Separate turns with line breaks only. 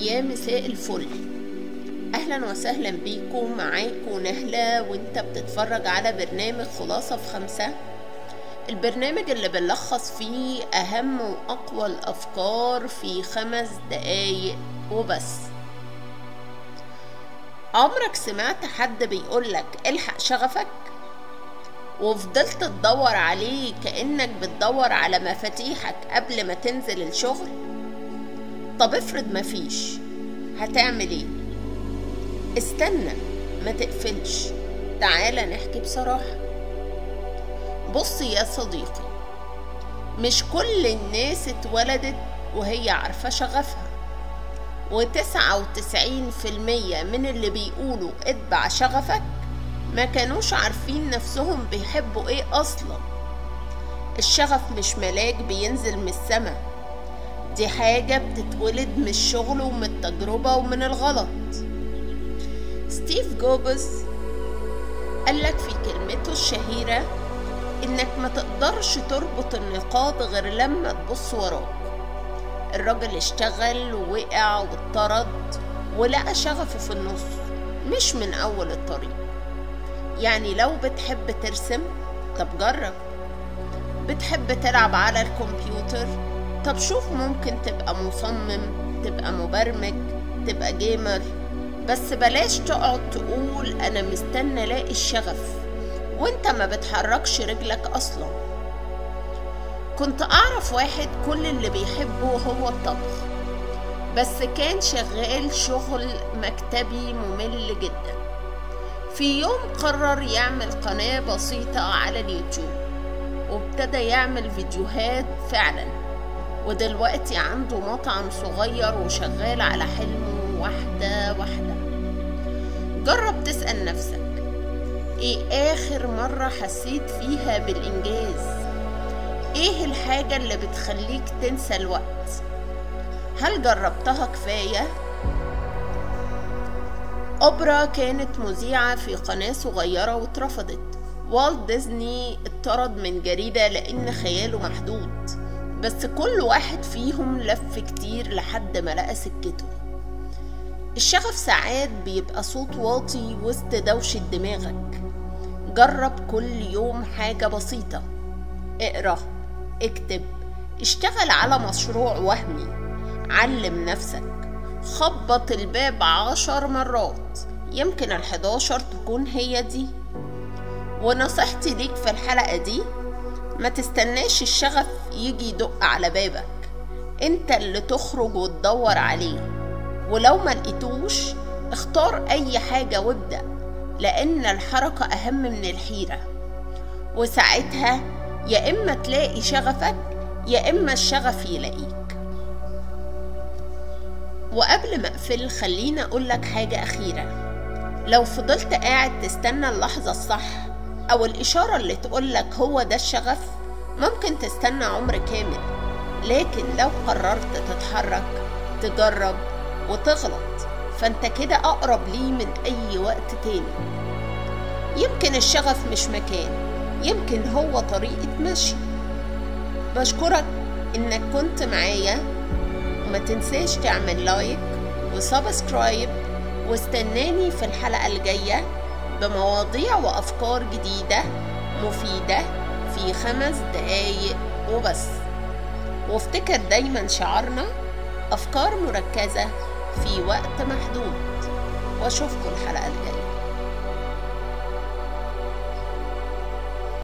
يا مساء الفل، اهلا وسهلا بيكم. معاكم نهلة وانت بتتفرج على برنامج خلاصة في 5، البرنامج اللي بنلخص فيه اهم واقوى الافكار في 5 دقايق وبس. عمرك سمعت حد بيقولك الحق شغفك وفضلت تدور عليه كأنك بتدور على مفاتيحك قبل ما تنزل الشغل؟ طب افرض مفيش، هتعمل ايه؟ استنى، ما تقفلش، تعالى نحكي بصراحة. بص يا صديقي، مش كل الناس اتولدت وهي عارفة شغفها، و99% من اللي بيقولوا اتبع شغفك ما كانوش عارفين نفسهم بيحبوا ايه اصلا. الشغف مش ملاك بينزل من السما، دي حاجة بتتولد من الشغل ومن التجربة ومن الغلط. ستيف جوبز قالك في كلمته الشهيرة انك ما تقدرش تربط النقاط غير لما تبص وراك. الراجل اشتغل ووقع واتطرد ولقى شغفه في النص، مش من اول الطريق. يعني لو بتحب ترسم، طب جرب. بتحب تلعب على الكمبيوتر، طب شوف ممكن تبقى مصمم، تبقى مبرمج، تبقى جيمر. بس بلاش تقعد تقول انا مستنى الاقي الشغف وانت ما بتحركش رجلك اصلا. كنت اعرف واحد كل اللي بيحبه هو الطبخ، بس كان شغال شغل مكتبي ممل جدا. في يوم قرر يعمل قناة بسيطة على اليوتيوب وابتدى يعمل فيديوهات فعلا، ودلوقتي عنده مطعم صغير وشغال على حلمه واحدة واحدة. جرب تسأل نفسك، ايه آخر مرة حسيت فيها بالإنجاز؟ ايه الحاجة اللي بتخليك تنسى الوقت؟ هل جربتها كفاية؟ أوبرا كانت مذيعة في قناة صغيرة واترفضت. والت ديزني اتطرد من جريدة لأن خياله محدود. بس كل واحد فيهم لف كتير لحد ما لقى سكته. الشغف ساعات بيبقى صوت واطي وسط دوشة دماغك. جرب كل يوم حاجة بسيطة، اقرأ، اكتب، اشتغل على مشروع وهمي، علم نفسك، خبط الباب 10 مرات، يمكن 11 تكون هي دي. ونصيحتي ليك في الحلقة دي، ما تستناش الشغف يجي يدق على بابك، انت اللي تخرج وتدور عليه. ولو ما لقيتوش، اختار اي حاجة وابدأ، لان الحركة اهم من الحيرة. وساعتها يا اما تلاقي شغفك يا اما الشغف يلاقيك. وقبل ما اقفل خليني اقولك حاجة اخيرة. لو فضلت قاعد تستنى اللحظة الصح او الاشارة اللي تقولك هو ده الشغف، ممكن تستنى عمر كامل. لكن لو قررت تتحرك، تجرب وتغلط، فانت كده اقرب ليه من اي وقت تاني. يمكن الشغف مش مكان، يمكن هو طريقة مشي. بشكرك انك كنت معايا، وما تنساش تعمل لايك وسبسكرايب، واستناني في الحلقة الجاية بمواضيع وأفكار جديدة مفيدة في 5 دقايق وبس. وافتكر دايما شعارنا أفكار مركزة في وقت محدود. واشوفكم الحلقة الجاية.